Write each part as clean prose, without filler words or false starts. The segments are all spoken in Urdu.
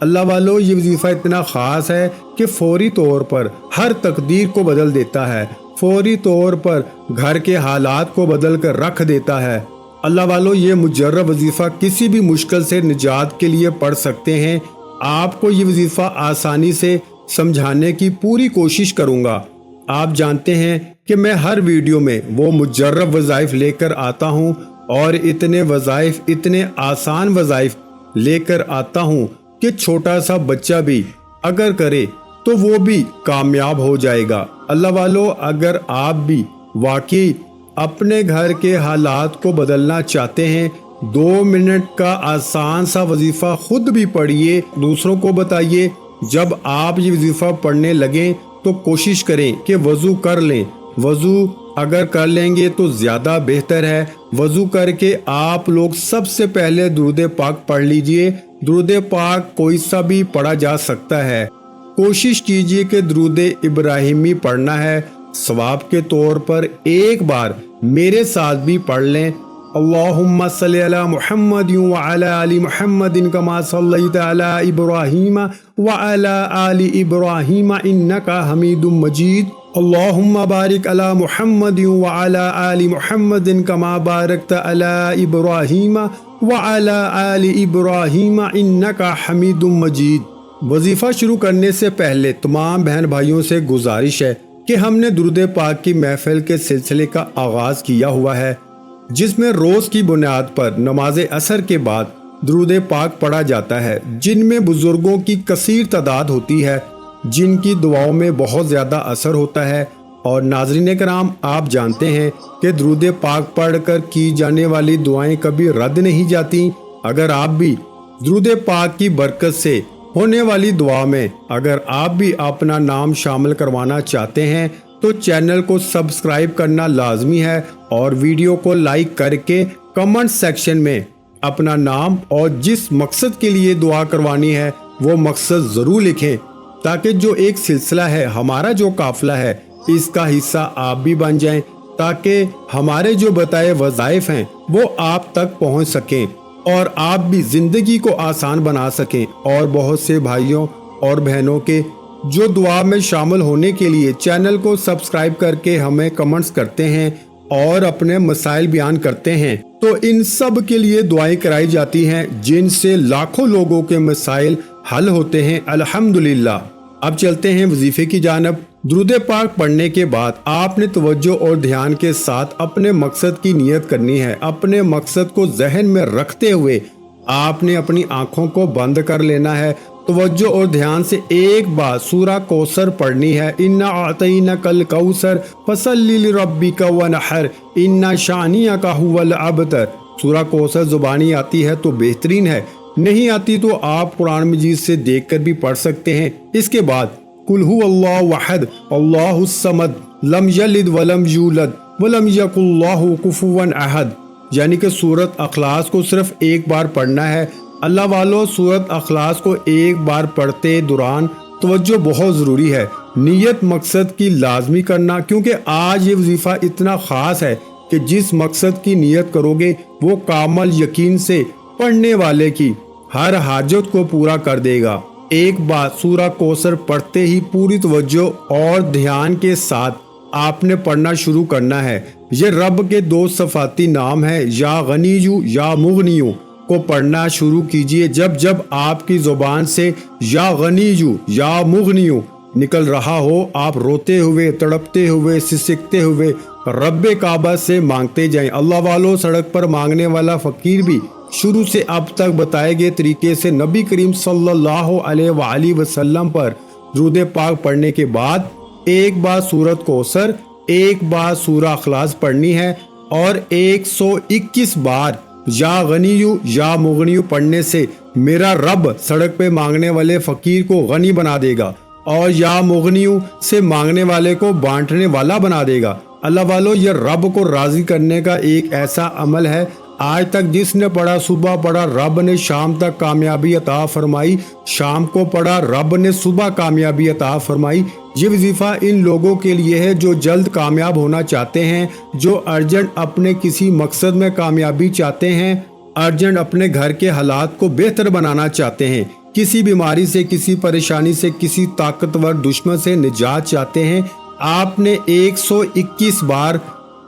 اللہ والو یہ وظیفہ اتنا خاص ہے کہ فوری طور پر ہر تقدیر کو بدل دیتا ہے، فوری طور پر گھر کے حالات کو بدل کر رکھ دیتا ہے۔ اللہ والو یہ مجرب وظیفہ کسی بھی مشکل سے نجات کے لیے پڑھ سکتے ہیں۔ آپ کو یہ وظیفہ آسانی سے سمجھانے کی پوری کوشش کروں گا۔ آپ جانتے ہیں کہ میں ہر ویڈیو میں وہ مجرب وظائف لے کر آتا ہوں اور اتنے وظائف، اتنے آسان وظائف لے کر آتا ہوں کہ چھوٹا سا بچہ بھی اگر کرے تو وہ بھی کامیاب ہو جائے گا۔ اللہ والو اگر آپ بھی واقعی اپنے گھر کے حالات کو بدلنا چاہتے ہیں، 2 منٹ کا آسان سا وظیفہ خود بھی پڑھیے، دوسروں کو بتائیے۔ جب آپ یہ وظیفہ پڑھنے لگیں تو کوشش کریں کہ وضو کر لیں۔ وضو اگر کر لیں گے تو زیادہ بہتر ہے۔ وضو کر کے آپ لوگ سب سے پہلے درود پاک پڑھ لیجئے۔ درود پاک کوئی سا بھی پڑھا جا سکتا ہے۔ کوشش کیجئے کہ درود ابراہیمی پڑھنا ہے۔ ثواب کے طور پر ایک بار میرے ساتھ بھی پڑھ لیں۔ اللہم صلی علی محمد وعلی آل محمد کما صلیت علی ابراہیم وعلی آل ابراہیم انکا حمید مجید۔ اللہم بارک علی محمد وعلی آل محمد کما بارکت علی ابراہیم وعلی آل ابراہیم انکا حمید مجید۔ وظیفہ شروع کرنے سے پہلے تمام بہن بھائیوں سے گزارش ہے کہ ہم نے درود پاک کی محفل کے سلسلے کا آغاز کیا ہوا ہے، جس میں روز کی بنیاد پر نماز عصر کے بعد درود پاک پڑھا جاتا ہے، جن میں بزرگوں کی کثیر تعداد ہوتی ہے، جن کی دعاؤں میں بہت زیادہ اثر ہوتا ہے۔ اور ناظرین کرام، آپ جانتے ہیں کہ درود پاک پڑھ کر کی جانے والی دعائیں کبھی رد نہیں جاتی۔ اگر آپ بھی درود پاک کی برکت سے ہونے والی دعا میں اگر آپ بھی اپنا نام شامل کروانا چاہتے ہیں تو چینل کو سبسکرائب کرنا لازمی ہے اور ویڈیو کو لائک کر کے کمنٹ سیکشن میں اپنا نام اور جس مقصد کے لیے دعا کروانی ہے وہ مقصد ضرور لکھیں، تاکہ جو ایک سلسلہ ہے، ہمارا جو قافلہ ہے، اس کا حصہ آپ بھی بن جائیں، تاکہ ہمارے جو بتائے وظائف ہیں وہ آپ تک پہنچ سکیں اور آپ بھی زندگی کو آسان بنا سکیں۔ اور بہت سے بھائیوں اور بہنوں کے جو دعا میں شامل ہونے کے لیے چینل کو سبسکرائب کر کے ہمیں کمنٹس کرتے ہیں اور اپنے مسائل بیان کرتے ہیں، تو ان سب کے لیے دعائیں کرائی جاتی ہیں، جن سے لاکھوں لوگوں کے مسائل حل ہوتے ہیں الحمدللہ۔ اب چلتے ہیں وظیفے کی جانب۔ درود پاک پڑھنے کے بعد آپ نے توجہ اور دھیان کے ساتھ اپنے مقصد کی نیت کرنی ہے۔ اپنے مقصد کو ذہن میں رکھتے ہوئے آپ نے اپنی آنکھوں کو بند کر لینا ہے۔ توجہ اور دھیان سے ایک بار سورہ کوثر پڑھنی ہے۔ انا اعطینک الکوثر فصلی لربک ونحر ان شانئک ھو الابتر۔ سورہ کوثر زبانی آتی ہے تو بہترین ہے، نہیں آتی تو آپ قرآن مجید سے دیکھ کر بھی پڑھ سکتے ہیں۔ اس کے بعد قل ھو اللہ احد اللہ الصمد لم یلد ولم یولد ولم یکن لہ کفوا احد، یعنی کہ سورۃ اخلاص کو صرف ایک بار پڑھنا ہے۔ اللہ والو، سورۃ اخلاص کو ایک بار پڑھتے دوران توجہ بہت ضروری ہے، نیت مقصد کی لازمی کرنا، کیونکہ آج یہ وظیفہ اتنا خاص ہے کہ جس مقصد کی نیت کرو گے وہ کامل یقین سے پڑھنے والے کی ہر حاجت کو پورا کر دے گا۔ ایک بار سورہ کوثر پڑھتے ہی پوری توجہ اور دھیان کے ساتھ آپ نے پڑھنا شروع کرنا ہے۔ یہ رب کے 2 صفاتی نام ہیں، یا غنیو یا مغنیو کو پڑھنا شروع کیجئے۔ جب جب آپ کی زبان سے یا غنیو یا مغنیو نکل رہا ہو، آپ روتے ہوئے، تڑپتے ہوئے، سسکتے ہوئے رب کعبہ سے مانگتے جائیں۔ اللہ والو، سڑک پر مانگنے والا فقیر بھی شروع سے اب تک بتائے گئے طریقے سے نبی کریم صلی اللہ علیہ وآلہ وسلم پر درود پاک پڑھنے کے بعد ایک بار سورۃ کوثر، ایک بار سورہ اخلاص پڑھنی ہے، اور 121 بار یا غنیو یا مغنیو پڑھنے سے میرا رب سڑک پہ مانگنے والے فقیر کو غنی بنا دے گا اور یا مغنیو سے مانگنے والے کو بانٹنے والا بنا دے گا۔ اللہ والو، یہ رب کو راضی کرنے کا ایک ایسا عمل ہے، آج تک جس نے پڑھا، صبح پڑھا، رب نے شام تک کامیابی عطا فرمائی، شام کو پڑھا، رب نے صبح کامیابی عطا فرمائی۔ یہ وظیفہ ان لوگوں کے لیے ہے جو جلد کامیاب ہونا چاہتے ہیں، جو ارجنٹ اپنے کسی مقصد میں کامیابی چاہتے ہیں، ارجنٹ اپنے گھر کے حالات کو بہتر بنانا چاہتے ہیں، کسی بیماری سے، کسی پریشانی سے، کسی طاقتور دشمن سے نجات چاہتے ہیں، آپ نے 121 بار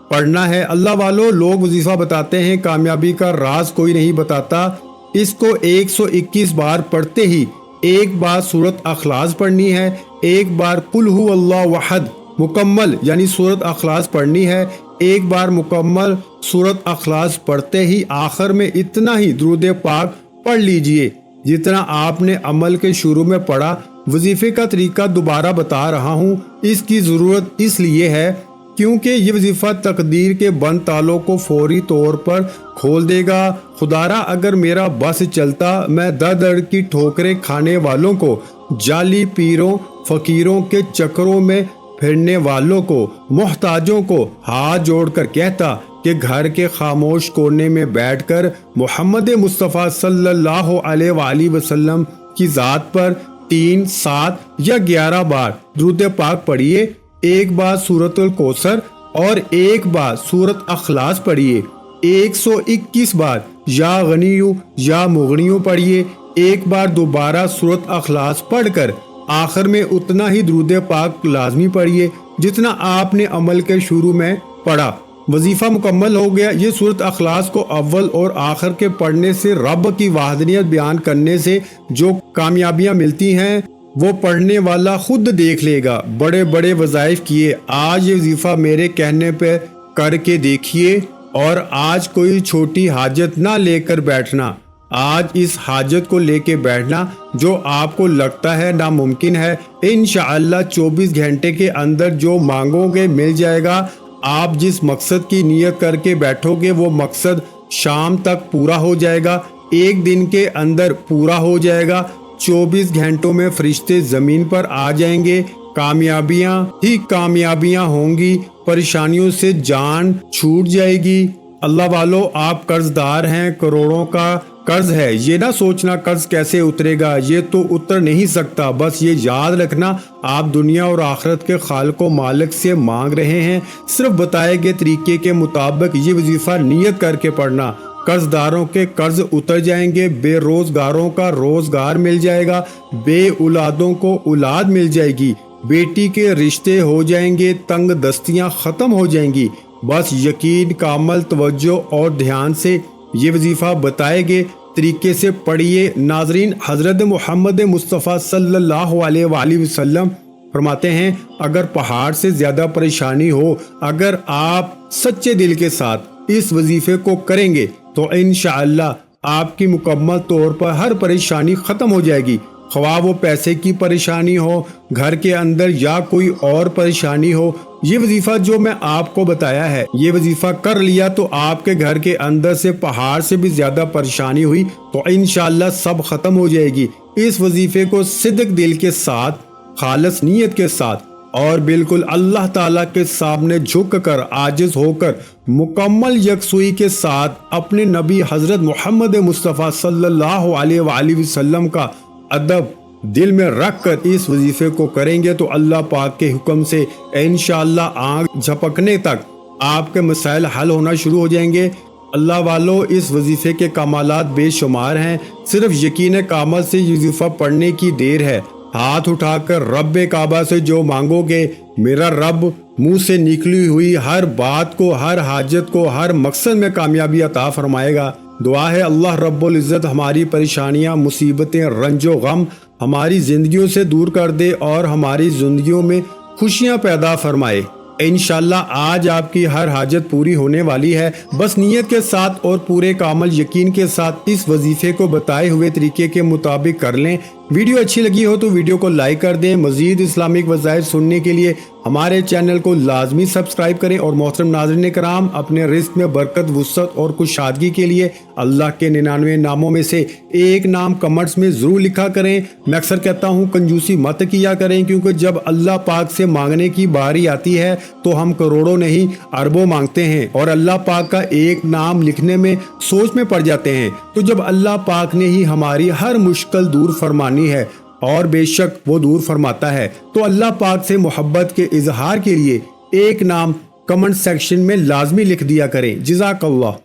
پڑھنا ہے۔ اللہ والو، لوگ وظیفہ بتاتے ہیں، کامیابی کا راز کوئی نہیں بتاتا۔ اس کو 121 بار پڑھتے ہی ایک بار سورت اخلاص پڑھنی ہے، ایک بار قل هو اللہ احد مکمل یعنی سورت اخلاص پڑھنی ہے۔ ایک بار مکمل سورت اخلاص پڑھتے ہی آخر میں اتنا ہی درود پاک پڑھ لیجئے جتنا آپ نے عمل کے شروع میں پڑھا۔ وظیفے کا طریقہ دوبارہ بتا رہا ہوں، اس کی ضرورت اس لیے ہے کیونکہ یہ وظیفہ تقدیر کے بند تالوں کو فوری طور پر کھول دے گا۔ خدارا اگر میرا بس چلتا، میں در در کی ٹھوکریں کھانے والوں کو، جعلی پیروں فقیروں کے چکروں میں پھرنے والوں کو، محتاجوں کو ہاتھ جوڑ کر کہتا کہ گھر کے خاموش کونے میں بیٹھ کر محمد مصطفیٰ صلی اللہ علیہ وآلہ وسلم کی ذات پر 3، 7 یا 11 بار درود پاک پڑھیے، ایک بار سورت الکوثر اور ایک بار سورت اخلاص پڑھیے، 121 بار یا غنیو یا مغنیو پڑھیے، ایک بار دوبارہ سورت اخلاص پڑھ کر آخر میں اتنا ہی درود پاک لازمی پڑھیے جتنا آپ نے عمل کے شروع میں پڑھا۔ وظیفہ مکمل ہو گیا۔ یہ سورت اخلاص کو اول اور آخر کے پڑھنے سے رب کی وحدانیت بیان کرنے سے جو کامیابیاں ملتی ہیں وہ پڑھنے والا خود دیکھ لے گا۔ بڑے بڑے وظائف کیے، آج یہ وظیفہ میرے کہنے پہ کر کے دیکھیے، اور آج کوئی چھوٹی حاجت نہ لے کر بیٹھنا، آج اس حاجت کو لے کے بیٹھنا جو آپ کو لگتا ہے ناممکن ہے، انشاءاللہ 24 گھنٹے کے اندر جو مانگو گے مل جائے گا۔ آپ جس مقصد کی نیت کر کے بیٹھو گے وہ مقصد شام تک پورا ہو جائے گا، ایک دن کے اندر پورا ہو جائے گا، 24 گھنٹوں میں فرشتے زمین پر آ جائیں گے، کامیابیاں ہی کامیابیاں ہوں گی، پریشانیوں سے جان چھوٹ جائے گی۔ اللہ والو، آپ قرض دار ہیں، کروڑوں کا قرض ہے، یہ نہ سوچنا قرض کیسے اترے گا، یہ تو اتر نہیں سکتا، بس یہ یاد رکھنا آپ دنیا اور آخرت کے خالق و مالک سے مانگ رہے ہیں۔ صرف بتائے گئے طریقے کے مطابق یہ وظیفہ نیت کر کے پڑھنا، قرض داروں کے قرض اتر جائیں گے، بے روزگاروں کا روزگار مل جائے گا، بے اولادوں کو اولاد مل جائے گی، بیٹی کے رشتے ہو جائیں گے، تنگ دستیاں ختم ہو جائیں گی۔ بس یقین، کامل توجہ اور دھیان سے یہ وظیفہ بتائے گئے طریقے سے پڑھیے۔ ناظرین، حضرت محمد مصطفیٰ صلی اللہ علیہ وآلہ وسلم فرماتے ہیں اگر پہاڑ سے زیادہ پریشانی ہو، اگر آپ سچے دل کے ساتھ اس وظیفے کو کریں گے تو انشاءاللہ آپ کی مکمل طور پر ہر پریشانی ختم ہو جائے گی، خواہ وہ پیسے کی پریشانی ہو، گھر کے اندر یا کوئی اور پریشانی ہو۔ یہ وظیفہ جو میں آپ کو بتایا ہے، یہ وظیفہ کر لیا تو آپ کے گھر کے اندر سے پہاڑ سے بھی زیادہ پریشانی ہوئی تو انشاءاللہ سب ختم ہو جائے گی۔ اس وظیفے کو صدق دل کے ساتھ، خالص نیت کے ساتھ اور بالکل اللہ تعالیٰ کے سامنے جھک کر، عاجز ہو کر، مکمل یکسوئی کے ساتھ اپنے نبی حضرت محمد مصطفیٰ صلی اللہ علیہ وآلہ وسلم کا ادب دل میں رکھ کر اس وظیفے کو کریں گے تو اللہ پاک کے حکم سے انشاءاللہ آنکھ جھپکنے تک آپ کے مسائل حل ہونا شروع ہو جائیں گے۔ اللہ والو، اس وظیفے کے کمالات بے شمار ہیں، صرف یقین کامل سے یہ وظیفہ پڑھنے کی دیر ہے۔ ہاتھ اٹھا کر رب کعبہ سے جو مانگو گے، میرا رب منہ سے نکلی ہوئی ہر بات کو، ہر حاجت کو، ہر مقصد میں کامیابی عطا فرمائے گا۔ دعا ہے اللہ رب العزت ہماری پریشانیاں، مصیبتیں، رنج و غم ہماری زندگیوں سے دور کر دے اور ہماری زندگیوں میں خوشیاں پیدا فرمائے۔ انشاءاللہ آج آپ کی ہر حاجت پوری ہونے والی ہے، بس نیت کے ساتھ اور پورے کامل یقین کے ساتھ اس وظیفے کو بتائے ہوئے طریقے کے مطابق کر لیں۔ ویڈیو اچھی لگی ہو تو ویڈیو کو لائک کر دیں۔ مزید اسلامک وظائف سننے کے لیے ہمارے چینل کو لازمی سبسکرائب کریں، اور محترم ناظرین کرام، اپنے رزق میں برکت، وسعت اور کشادگی کے لیے اللہ کے 99 ناموں میں سے ایک نام کمنٹس میں ضرور لکھا کریں۔ میں اکثر کہتا ہوں کنجوسی مت کیا کریں، کیونکہ جب اللہ پاک سے مانگنے کی باری آتی ہے تو ہم کروڑوں نہیں اربوں مانگتے ہیں، اور اللہ پاک کا ایک نام لکھنے میں سوچ میں پڑ جاتے ہیں، تو جب اللہ پاک نے ہی ہماری ہر مشکل دور فرمانی ہے، اور بے شک وہ دور فرماتا ہے، تو اللہ پاک سے محبت کے اظہار کے لیے ایک نام کمنٹ سیکشن میں لازمی لکھ دیا کریں۔ جزاک اللہ۔